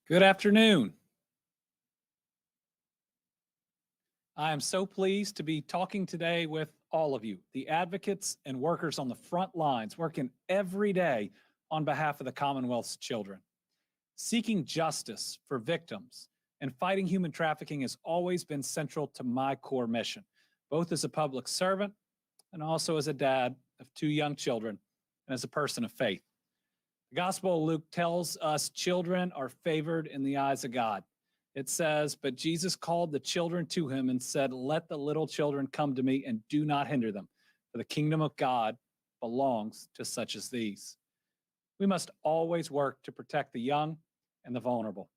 Good afternoon. I am so pleased to be talking today with all of you, the advocates and workers on the front lines, working every day on behalf of the Commonwealth's children. Seeking justice for victims and fighting human trafficking has always been central to my core mission, both as a public servant and also as a dad of two young children and as a person of faith. The Gospel of Luke tells us children are favored in the eyes of God. It says, "But Jesus called the children to him and said, 'Let the little children come to me and do not hinder them, for the kingdom of God belongs to such as these.'" We must always work to protect the young and the vulnerable.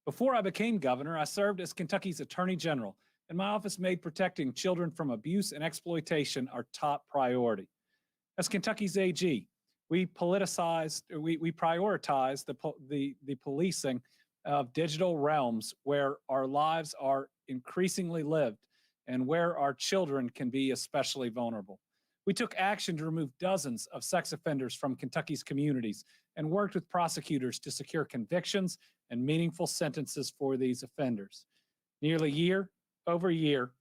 Before I became governor, I served as Kentucky's Attorney General, and my office made protecting children from abuse and exploitation our top priority. As Kentucky's AG, we prioritize the policing of digital realms where our lives are increasingly lived and where our children can be especially vulnerable. We took action to remove dozens of sex offenders from Kentucky's communities and worked with prosecutors to secure convictions and meaningful sentences for these offenders. Nearly year over year,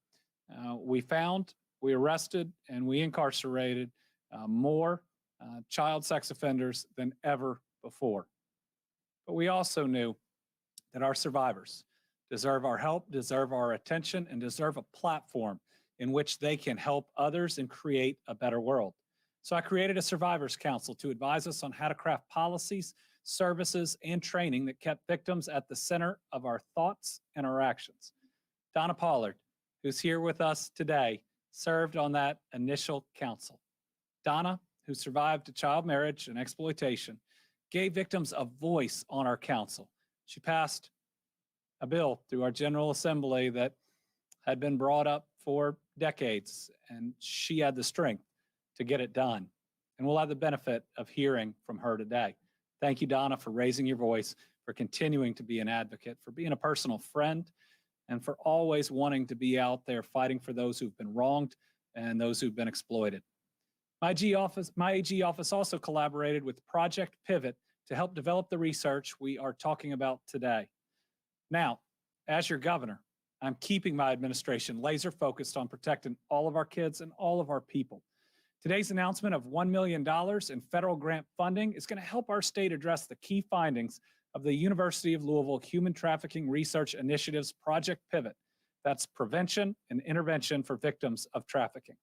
we found, we arrested, and we incarcerated more child sex offenders than ever before. But we also knew that our survivors deserve our help, deserve our attention, and deserve a platform in which they can help others and create a better world. So I created a Survivors Council to advise us on how to craft policies, services, and training that kept victims at the center of our thoughts and our actions. Donna Pollard, who's here with us today, served on that initial council. Donna, who survived child marriage and exploitation, gave victims a voice on our council. She passed a bill through our General Assembly that had been brought up for decades, and she had the strength to get it done. And we'll have the benefit of hearing from her today. Thank you, Donna, for raising your voice, for continuing to be an advocate, for being a personal friend, and for always wanting to be out there fighting for those who've been wronged and those who've been exploited. My AG office also collaborated with Project Pivot to help develop the research we are talking about today. Now, as your governor, I'm keeping my administration laser focused on protecting all of our kids and all of our people. Today's announcement of $1 million in federal grant funding is going to help our state address the key findings of the University of Louisville Human Trafficking Research Initiative's Project Pivot. That's prevention and intervention for victims of trafficking.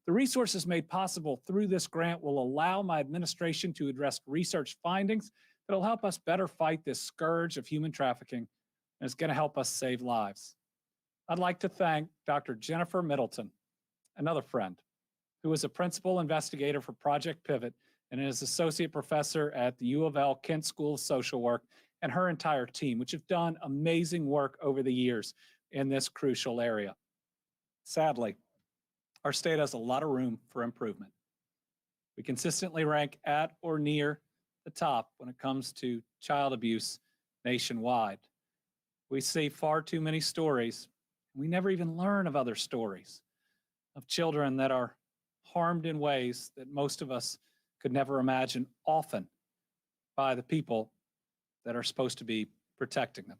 The resources made possible through this grant will allow my administration to address research findings that will help us better fight this scourge of human trafficking, and it's going to help us save lives. I'd like to thank Dr. Jennifer Middleton, another friend, who is a principal investigator for Project Pivot and is associate professor at the U of L Kent School of Social Work, and her entire team, which have done amazing work over the years in this crucial area. Sadly, our state has a lot of room for improvement. We consistently rank at or near the top when it comes to child abuse nationwide. We see far too many stories. We never even learn of other stories of children that are harmed in ways that most of us could never imagine, often by the people that are supposed to be protecting them.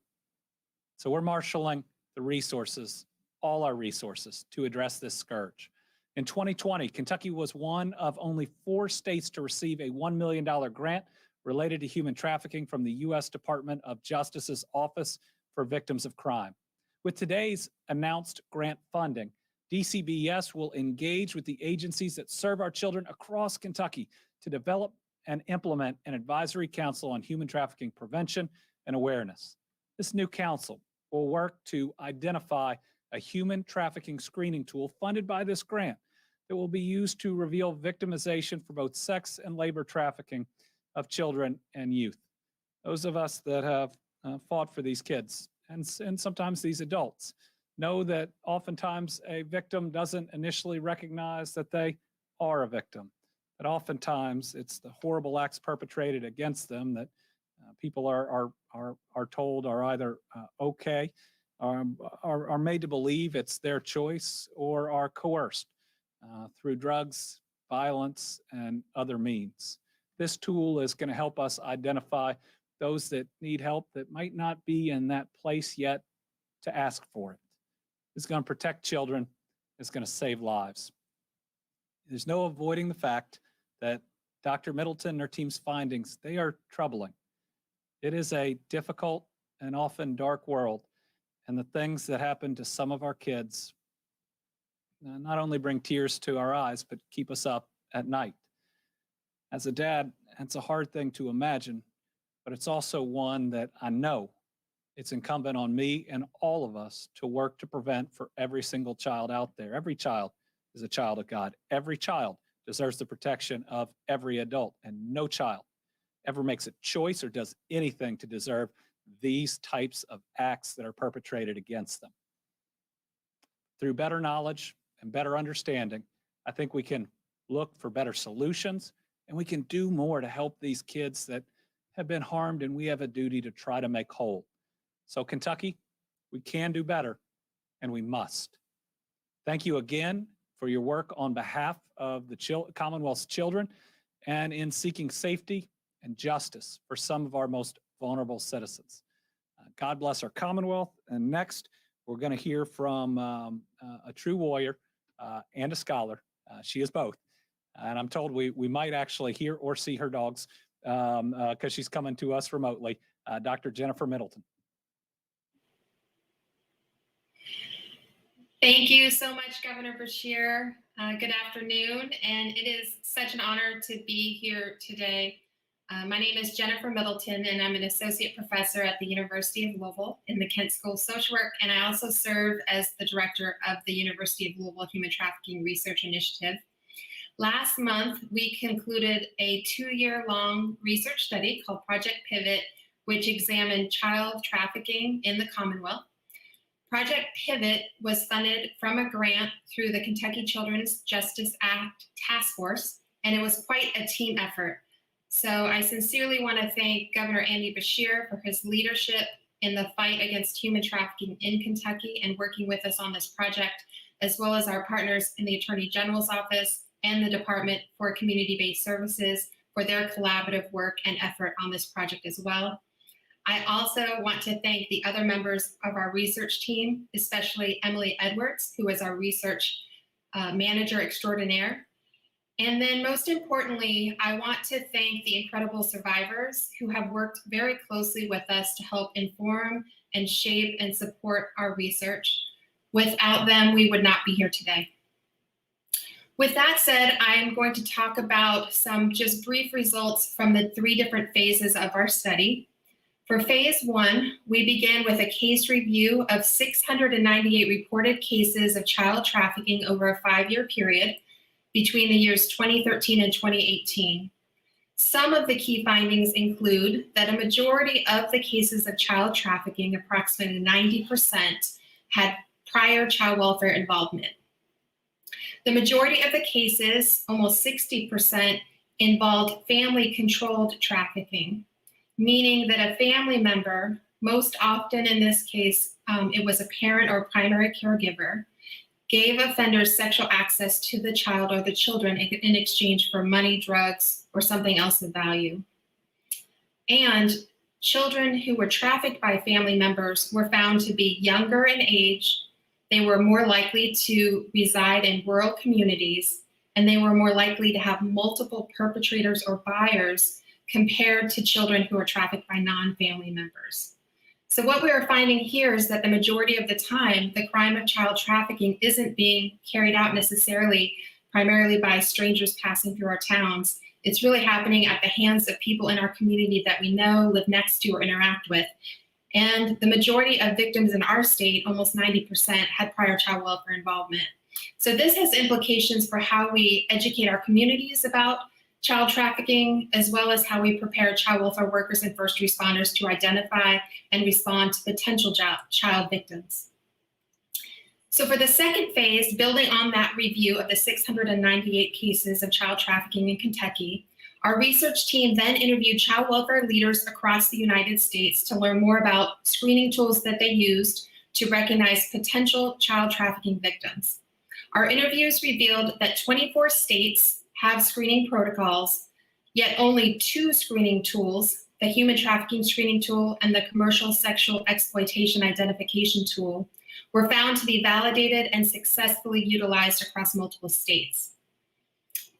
So we're marshaling the resources, all our resources, to address this scourge. In 2020, Kentucky was one of only 4 states to receive a $1 million grant related to human trafficking from the U.S. Department of Justice's Office for Victims of Crime. With today's announced grant funding, DCBS will engage with the agencies that serve our children across Kentucky to develop and implement an advisory council on human trafficking prevention and awareness. This new council will work to identify a human trafficking screening tool funded by this grant that will be used to reveal victimization for both sex and labor trafficking of children and youth. Those of us that have fought for these kids and sometimes these adults know that oftentimes a victim doesn't initially recognize that they are a victim. But oftentimes it's the horrible acts perpetrated against them that people are told are either okay, are made to believe it's their choice, or are coerced through drugs, violence, and other means. This tool is going to help us identify those that need help that might not be in that place yet to ask for it. It's going to protect children. It's going to save lives. There's no avoiding the fact that Dr. Middleton and her team's findings, they are troubling. It is a difficult and often dark world, and the things that happen to some of our kids not only bring tears to our eyes, but keep us up at night. As a dad, it's a hard thing to imagine, but it's also one that I know it's incumbent on me and all of us to work to prevent for every single child out there. Every child is a child of God. Every child deserves the protection of every adult, and no child ever makes a choice or does anything to deserve these types of acts that are perpetrated against them. Through better knowledge and better understanding, I think we can look for better solutions, and we can do more to help these kids that have been harmed, and we have a duty to try to make whole. So Kentucky, we can do better, and we must. Thank you again for your work on behalf of the Commonwealth's children and in seeking safety and justice for some of our most vulnerable citizens. God bless our Commonwealth. And next, we're going to hear from a true warrior and a scholar. She is both. And I'm told we might actually hear or see her dogs because she's coming to us remotely, Dr. Jennifer Middleton. Thank you so much, Governor Beshear. Good afternoon, and it is such an honor to be here today. My name is Jennifer Middleton, and I'm an associate professor at the University of Louisville in the Kent School of Social Work, and I also serve as the director of the University of Louisville Human Trafficking Research Initiative. Last month, we concluded a 2-year-long research study called Project Pivot, which examined child trafficking in the Commonwealth. Project Pivot was funded from a grant through the Kentucky Children's Justice Act Task Force, and it was quite a team effort. So I sincerely want to thank Governor Andy Beshear for his leadership in the fight against human trafficking in Kentucky and working with us on this project, as well as our partners in the Attorney General's office and the Department for Community-Based Services for their collaborative work and effort on this project as well. I also want to thank the other members of our research team, especially Emily Edwards, who is our research manager extraordinaire. And then most importantly, I want to thank the incredible survivors who have worked very closely with us to help inform and shape and support our research. Without them, we would not be here today. With that said, I am going to talk about some just brief results from the 3 different phases of our study. For phase 1, we began with a case review of 698 reported cases of child trafficking over a 5-year period between the years 2013 and 2018. Some of the key findings include that a majority of the cases of child trafficking, approximately 90%, had prior child welfare involvement. The majority of the cases, almost 60%, involved family-controlled trafficking, meaning that a family member, most often in this case, it was a parent or primary caregiver, gave offenders sexual access to the child or the children in exchange for money, drugs, or something else of value. And children who were trafficked by family members were found to be younger in age, they were more likely to reside in rural communities, and they were more likely to have multiple perpetrators or buyers compared to children who are trafficked by non-family members. So what we are finding here is that the majority of the time, the crime of child trafficking isn't being carried out necessarily primarily by strangers passing through our towns. It's really happening at the hands of people in our community that we know, live next to, or interact with. And the majority of victims in our state, almost 90%, had prior child welfare involvement. So this has implications for how we educate our communities about child trafficking, as well as how we prepare child welfare workers and first responders to identify and respond to potential child victims. So for the second phase, building on that review of the 698 cases of child trafficking in Kentucky, our research team then interviewed child welfare leaders across the United States to learn more about screening tools that they used to recognize potential child trafficking victims. Our interviews revealed that 24 states have screening protocols, yet only 2 screening tools the human trafficking screening tool, and the commercial sexual exploitation identification tool were found to be validated and successfully utilized across multiple states.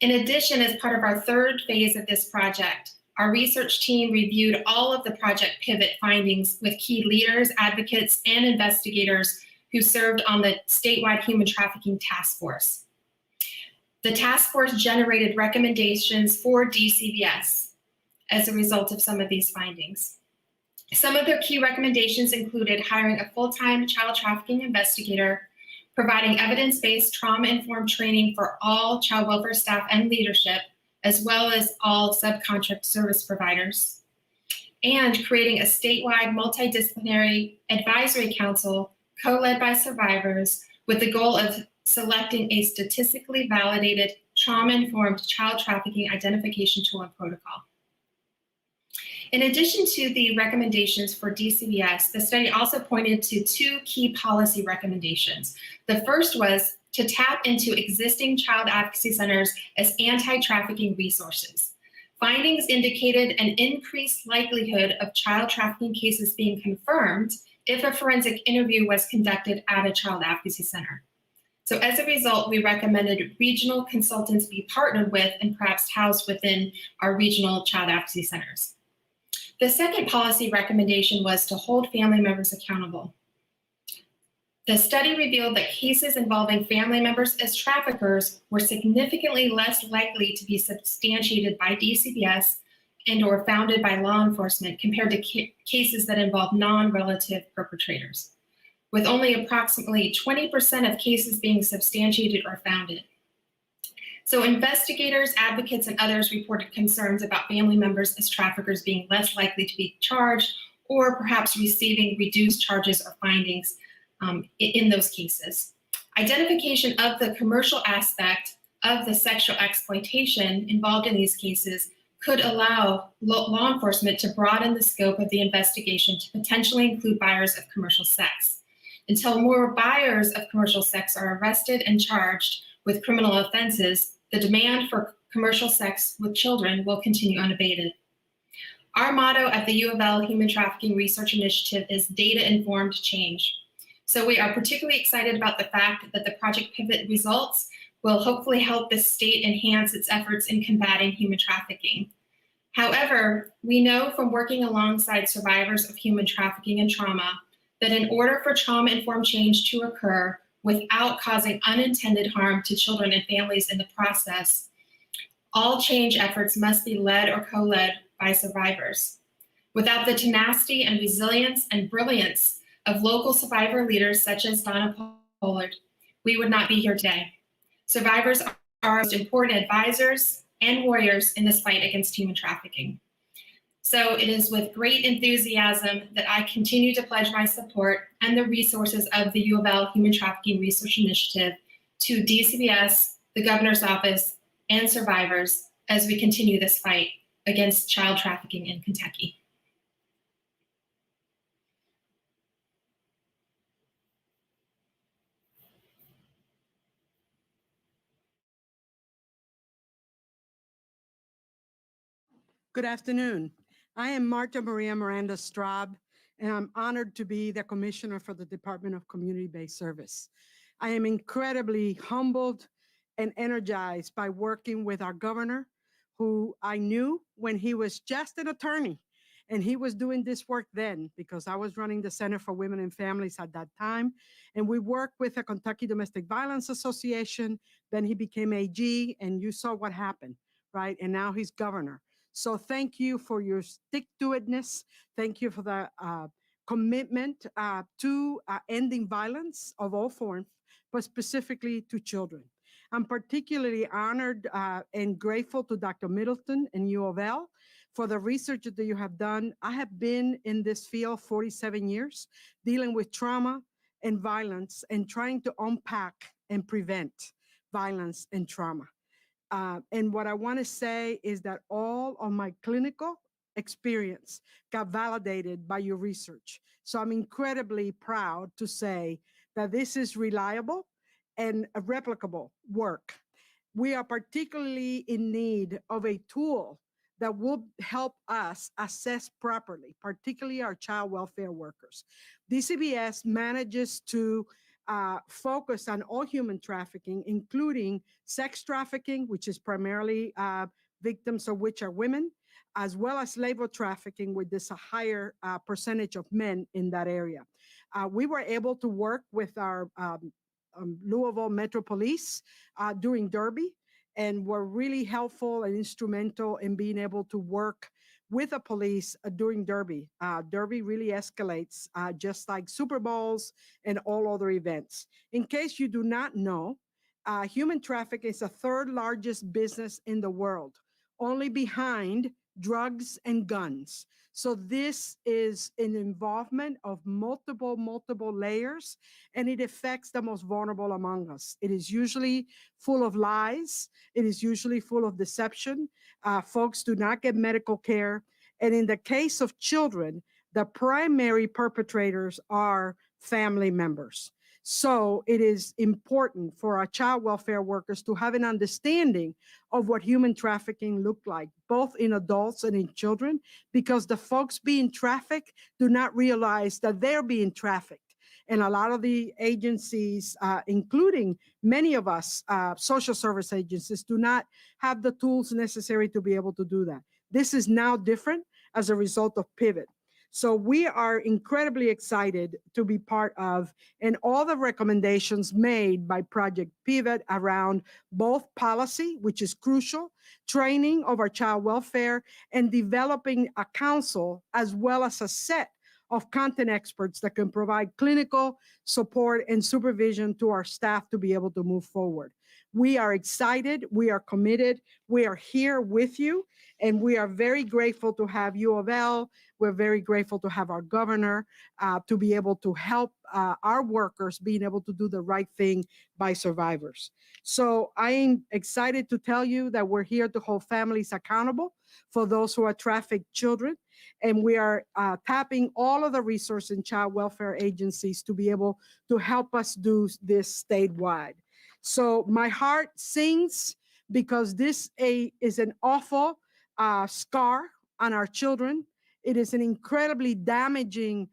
In addition, as part of our third phase of this project, our research team reviewed all of the Project Pivot findings with key leaders, advocates, and investigators who served on the statewide human trafficking task force. The task force generated recommendations for DCBS as a result of some of these findings. Some of their key recommendations included hiring a full-time child trafficking investigator, providing evidence-based trauma-informed training for all child welfare staff and leadership, as well as all subcontract service providers, and creating a statewide multidisciplinary advisory council co-led by survivors with the goal of selecting a statistically validated trauma-informed child trafficking identification tool and protocol. In addition to the recommendations for DCBS, the study also pointed to two key policy recommendations. The first was to tap into existing child advocacy centers as anti-trafficking resources. Findings indicated an increased likelihood of child trafficking cases being confirmed if a forensic interview was conducted at a child advocacy center. So as a result, we recommended regional consultants be partnered with and perhaps housed within our regional child advocacy centers. The second policy recommendation was to hold family members accountable. The study revealed that cases involving family members as traffickers were significantly less likely to be substantiated by DCBS and or founded by law enforcement compared to cases that involve non-relative perpetrators, with only approximately 20% of cases being substantiated or founded. So investigators, advocates, and others reported concerns about family members as traffickers being less likely to be charged or perhaps receiving reduced charges or findings in those cases. Identification of the commercial aspect of the sexual exploitation involved in these cases could allow law enforcement to broaden the scope of the investigation to potentially include buyers of commercial sex. Until more buyers of commercial sex are arrested and charged with criminal offenses, the demand for commercial sex with children will continue unabated. Our motto at the U of L Human Trafficking Research Initiative is data-informed change. So we are particularly excited about the fact that the Project Pivot results will hopefully help the state enhance its efforts in combating human trafficking. However, we know from working alongside survivors of human trafficking and trauma that in order for trauma-informed change to occur, without causing unintended harm to children and families in the process, all change efforts must be led or co-led by survivors. Without the tenacity and resilience and brilliance of local survivor leaders such as Donna Pollard, we would not be here today. Survivors are our most important advisors and warriors in this fight against human trafficking. So it is with great enthusiasm that I continue to pledge my support and the resources of the U of L Human Trafficking Research Initiative to DCBS, the Governor's Office, and survivors as we continue this fight against child trafficking in Kentucky. Good afternoon. I am Marta Maria Miranda Straub, and I'm honored to be the Commissioner for the Department of Community-Based Service. I am incredibly humbled and energized by working with our governor, who I knew when he was just an attorney, and he was doing this work then because I was running the Center for Women and Families at that time. And we worked with the Kentucky Domestic Violence Association. Then he became AG, and you saw what happened, right? And now he's governor. So thank you for your stick-to-itness. Thank you for the commitment to ending violence of all forms, but specifically to children. I'm particularly honored and grateful to Dr. Middleton and U of L for the research that you have done. I have been in this field 47 years, dealing with trauma and violence and trying to unpack and prevent violence and trauma. And what I want to say is that all of my clinical experience got validated by your research. So I'm incredibly proud to say that this is reliable and replicable work. We are particularly in need of a tool that will help us assess properly, particularly our child welfare workers. DCBS manages to focus on all human trafficking, including sex trafficking, which is primarily victims of which are women, as well as labor trafficking, where there's a higher percentage of men in that area. We were able to work with our Louisville Metro Police during Derby, and were really helpful and instrumental in being able to work with the police during Derby. Derby really escalates just like Super Bowls and all other events. In case you do not know, human trafficking is the third largest business in the world, only behind drugs and guns. So this is an involvement of multiple layers, and it affects the most vulnerable among us. It is usually full of lies. It is usually full of deception. Folks do not get medical care. And in the case of children, the primary perpetrators are family members. So it is important for our child welfare workers to have an understanding of what human trafficking look like, both in adults and in children, because the folks being trafficked do not realize that they're being trafficked. And a lot of the agencies, including many of us, social service agencies, do not have the tools necessary to be able to do that. This is now different as a result of Pivot. So we are incredibly excited to be part of, and all the recommendations made by Project Pivot around both policy, which is crucial, training of our child welfare, and developing a council as well as a set of content experts that can provide clinical support and supervision to our staff to be able to move forward. We are excited, we are committed, we are here with you, and we are very grateful to have U of L. We're very grateful to have our governor to be able to help our workers being able to do the right thing by survivors. So I am excited to tell you that we're here to hold families accountable for those who are trafficked children. And we are tapping all of the resource and child welfare agencies to be able to help us do this statewide. So my heart sings because this is an awful scar on our children. It is an incredibly damaging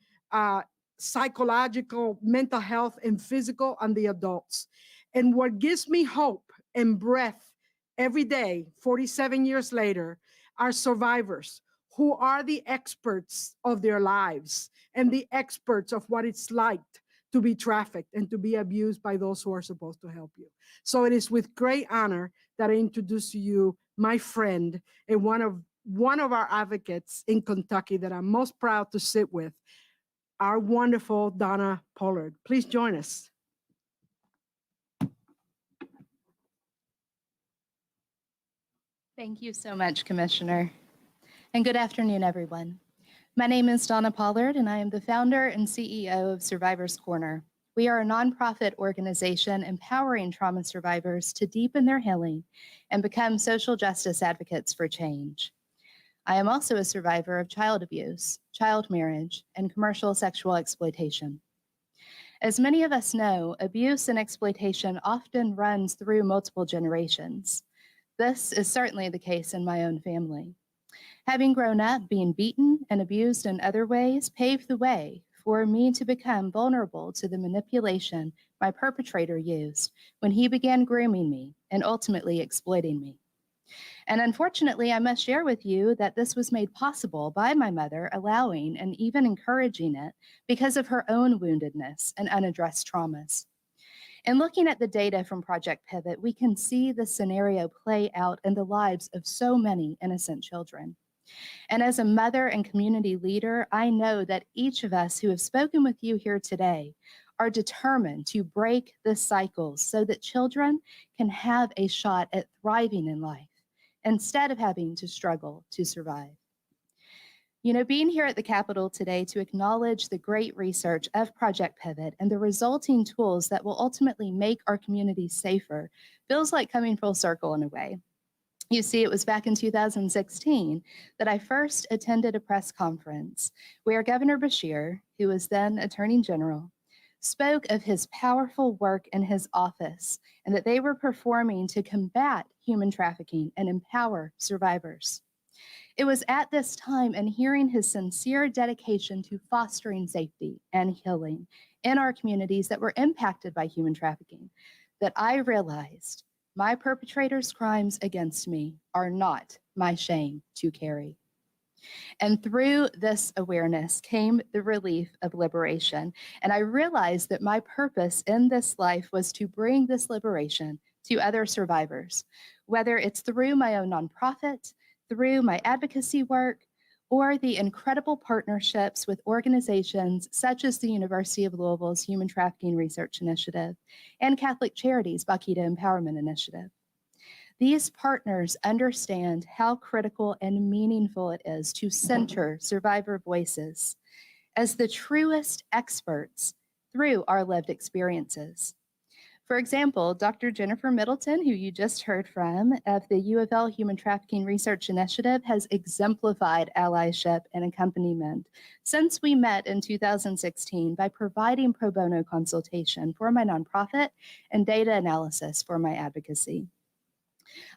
psychological, mental health, and physical on the adults. And what gives me hope and breath every day, 47 years later, are survivors who are the experts of their lives and the experts of what it's like to be trafficked and to be abused by those who are supposed to help you. So it is with great honor that I introduce to you my friend and one of our advocates in Kentucky that I'm most proud to sit with, our wonderful Donna Pollard. Please join us. Thank you so much, Commissioner. And good afternoon, everyone. My name is Donna Pollard, and I am the founder and CEO of Survivors Corner. We are a nonprofit organization empowering trauma survivors to deepen their healing and become social justice advocates for change. I am also a survivor of child abuse, child marriage, and commercial sexual exploitation. As many of us know, abuse and exploitation often runs through multiple generations. This is certainly the case in my own family. Having grown up being beaten and abused in other ways paved the way for me to become vulnerable to the manipulation my perpetrator used when he began grooming me and ultimately exploiting me. And unfortunately, I must share with you that this was made possible by my mother allowing and even encouraging it because of her own woundedness and unaddressed traumas. In looking at the data from Project Pivot, we can see the scenario play out in the lives of so many innocent children. And as a mother and community leader, I know that each of us who have spoken with you here today are determined to break the cycles so that children can have a shot at thriving in life instead of having to struggle to survive. You know, being here at the Capitol today to acknowledge the great research of Project Pivot and the resulting tools that will ultimately make our communities safer feels like coming full circle in a way. You see, it was back in 2016 that I first attended a press conference where Governor Beshear, who was then Attorney General, spoke of his powerful work in his office and that they were performing to combat human trafficking and empower survivors. It was at this time and hearing his sincere dedication to fostering safety and healing in our communities that were impacted by human trafficking that I realized my perpetrators' crimes against me are not my shame to carry. And through this awareness came the relief of liberation. And I realized that my purpose in this life was to bring this liberation to other survivors, whether it's through my own nonprofit, through my advocacy work, or the incredible partnerships with organizations such as the University of Louisville's Human Trafficking Research Initiative and Catholic Charities' Bakita Empowerment Initiative. These partners understand how critical and meaningful it is to center survivor voices as the truest experts through our lived experiences. For example, Dr. Jennifer Middleton, who you just heard from, of the U of L Human Trafficking Research Initiative, has exemplified allyship and accompaniment since we met in 2016 by providing pro bono consultation for my nonprofit and data analysis for my advocacy.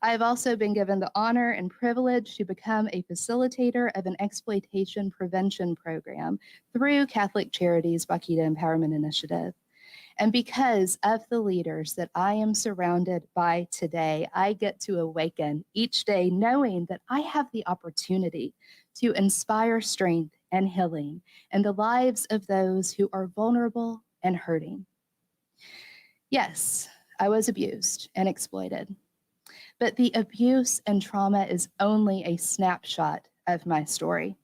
I have also been given the honor and privilege to become a facilitator of an exploitation prevention program through Catholic Charities' Bakita Empowerment Initiative. And because of the leaders that I am surrounded by today, I get to awaken each day knowing that I have the opportunity to inspire strength and healing in the lives of those who are vulnerable and hurting. Yes, I was abused and exploited, but the abuse and trauma is only a snapshot of my story.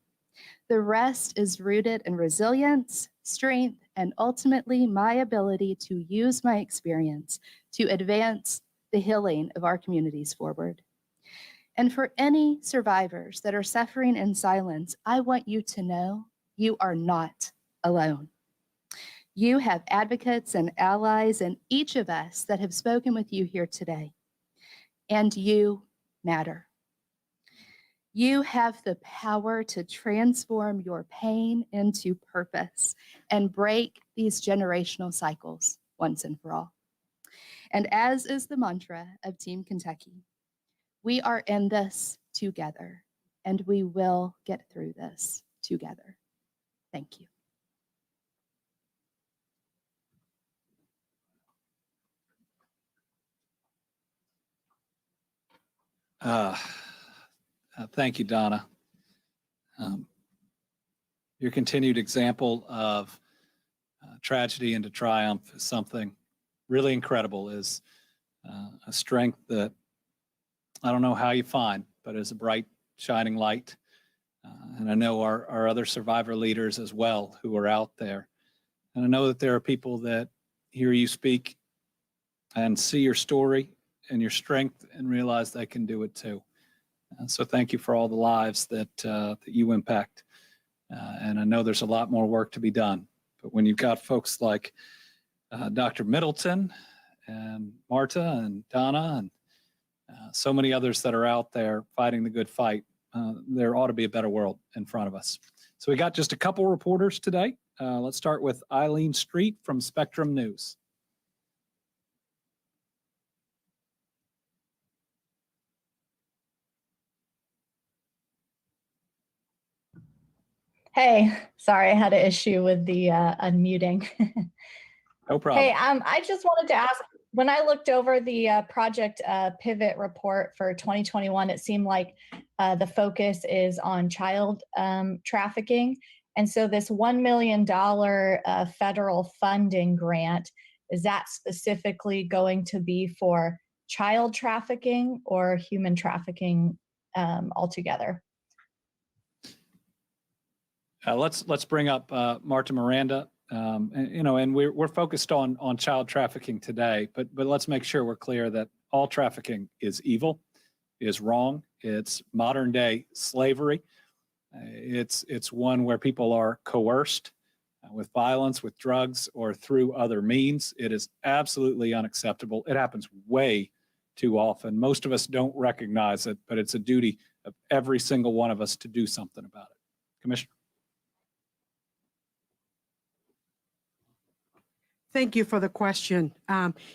The rest is rooted in resilience, strength, and ultimately my ability to use my experience to advance the healing of our communities forward. And for any survivors that are suffering in silence, I want you to know you are not alone. You have advocates and allies in each of us that have spoken with you here today, and you matter. You have the power to transform your pain into purpose and break these generational cycles once and for all. And as is the mantra of Team Kentucky, we are in this together, and we will get through this together. Thank you. Thank you, Donna. Your continued example of tragedy into triumph is something really incredible, is a strength that I don't know how you find, but is a bright, shining light. And I know our other survivor leaders as well who are out there. And I know that there are people that hear you speak and see your story and your strength and realize they can do it too. So thank you for all the lives that you impact. And I know there's a lot more work to be done. But when you've got folks like Dr. Middleton and Marta and Donna and so many others that are out there fighting the good fight, there ought to be a better world in front of us. So we got just a couple reporters today. Let's start with Eileen Street from Spectrum News. Hey, sorry, I had an issue with the unmuting. No problem. Hey, I just wanted to ask, when I looked over the Project Pivot report for 2021, it seemed like the focus is on child trafficking. And so this $1 million federal funding grant, is that specifically going to be for child trafficking or human trafficking altogether? Let's bring up Marta Miranda. And we're focused on child trafficking today, but let's make sure we're clear that all trafficking is evil, is wrong. It's modern day slavery. It's one where people are coerced with violence, with drugs, or through other means. It is absolutely unacceptable. It happens way too often. Most of us don't recognize it, but it's a duty of every single one of us to do something about it. Commissioner. Thank you for the question.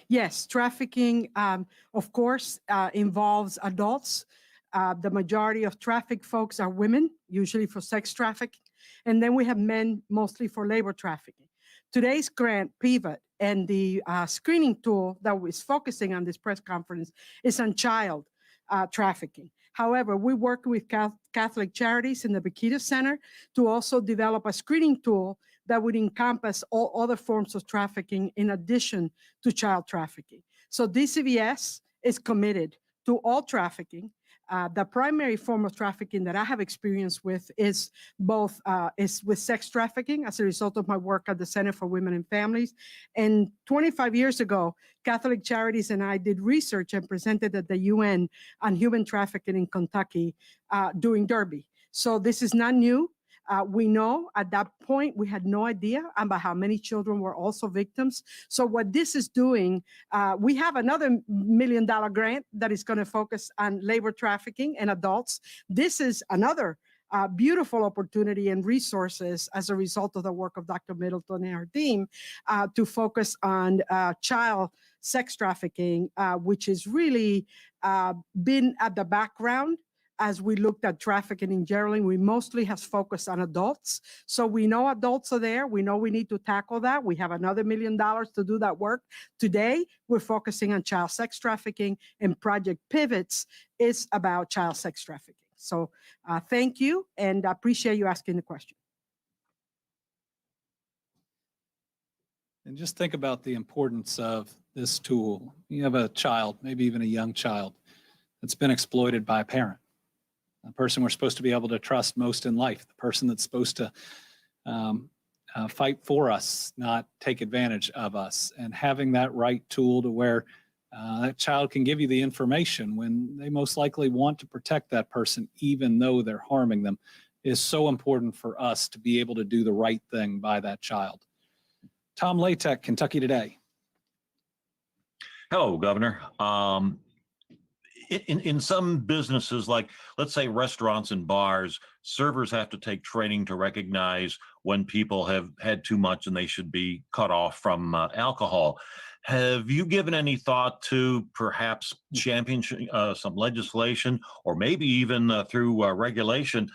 Yes, trafficking, of course, involves adults The majority of traffic folks are women, usually for sex trafficking. And then we have men mostly for labor trafficking. Today's grant, Pivot, and the screening tool that is focusing on this press conference is on child trafficking. However, we work with Catholic Charities in the Beshear Center to also develop a screening tool that would encompass all other forms of trafficking in addition to child trafficking. So DCVS is committed to all trafficking. The primary form of trafficking that I have experience with is both is with sex trafficking as a result of my work at the Center for Women and Families. And 25 years ago, Catholic Charities and I did research and presented at the UN on human trafficking in Kentucky during Derby. So this is not new. We know at that point, we had no idea about how many children were also victims. So what this is doing, we have another $1 million grant that is going to focus on labor trafficking and adults. This is another beautiful opportunity and resources as a result of the work of Dr. Middleton and her team to focus on child sex trafficking, which has really been at the background. As we looked at trafficking in general, we mostly have focused on adults. So we know adults are there. We know we need to tackle that. We have another $1 million to do that work. Today, we're focusing on child sex trafficking, and Project Pivots is about child sex trafficking. So thank you, and I appreciate you asking the question. And just think about the importance of this tool. You have a child, maybe even a young child, that's been exploited by a parent. The person we're supposed to be able to trust most in life, the person that's supposed to fight for us, not take advantage of us. And having that right tool to where that child can give you the information when they most likely want to protect that person, even though they're harming them, is so important for us to be able to do the right thing by that child. Tom Latek, Kentucky Today. Hello, Governor. In some businesses, like let's say restaurants and bars, servers have to take training to recognize when people have had too much and they should be cut off from alcohol. Have you given any thought to perhaps championing some legislation, or maybe even through regulation,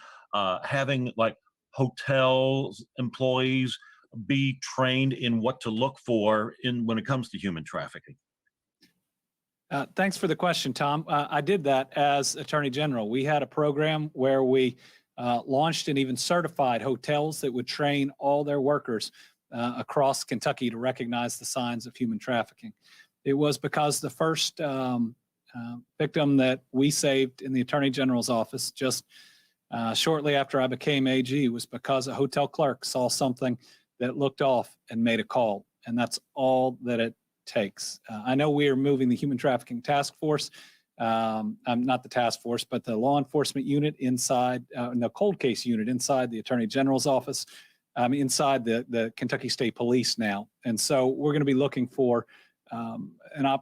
having like hotels employees be trained in what to look for when it comes to human trafficking? Thanks for the question, Tom. I did that as Attorney General. We had a program where we launched and even certified hotels that would train all their workers across Kentucky to recognize the signs of human trafficking. It was because the first victim that we saved in the Attorney General's office just shortly after I became AG was because a hotel clerk saw something that looked off and made a call. And that's all that it takes. I know we are moving the Human Trafficking Task Force, not the task force, but the law enforcement unit inside, the cold case unit inside the Attorney General's office, inside the Kentucky State Police now. And so we're going to be looking for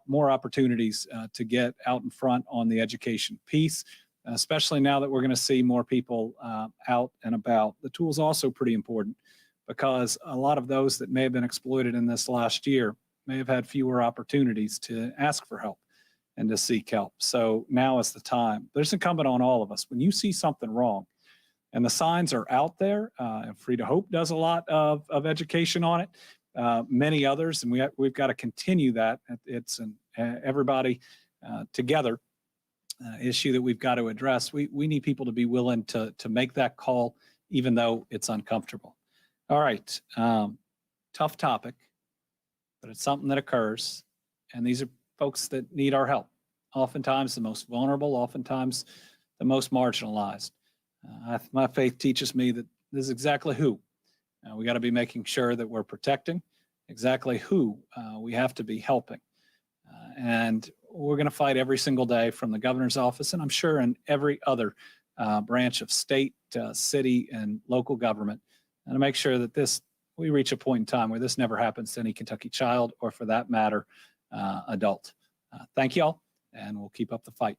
more opportunities to get out in front on the education piece, especially now that we're going to see more people out and about. The tool is also pretty important because a lot of those that may have been exploited in this last year may have had fewer opportunities to ask for help and to seek help. So now is the time. There's incumbent on all of us. When you see something wrong and the signs are out there, and Free to Hope does a lot of education on it, many others, and we've got to continue that. It's an everybody together issue that we've got to address. We need people to be willing to make that call, even though it's uncomfortable. All right, tough topic, but it's something that occurs, and these are folks that need our help. Oftentimes the most vulnerable, oftentimes the most marginalized. My faith teaches me that this is exactly who. We got to be making sure that we're protecting exactly who we have to be helping. And we're going to fight every single day from the governor's office, and I'm sure in every other branch of state, city, and local government, and to make sure that we reach a point in time where this never happens to any Kentucky child, or for that matter, adult. Thank y'all, and we'll keep up the fight.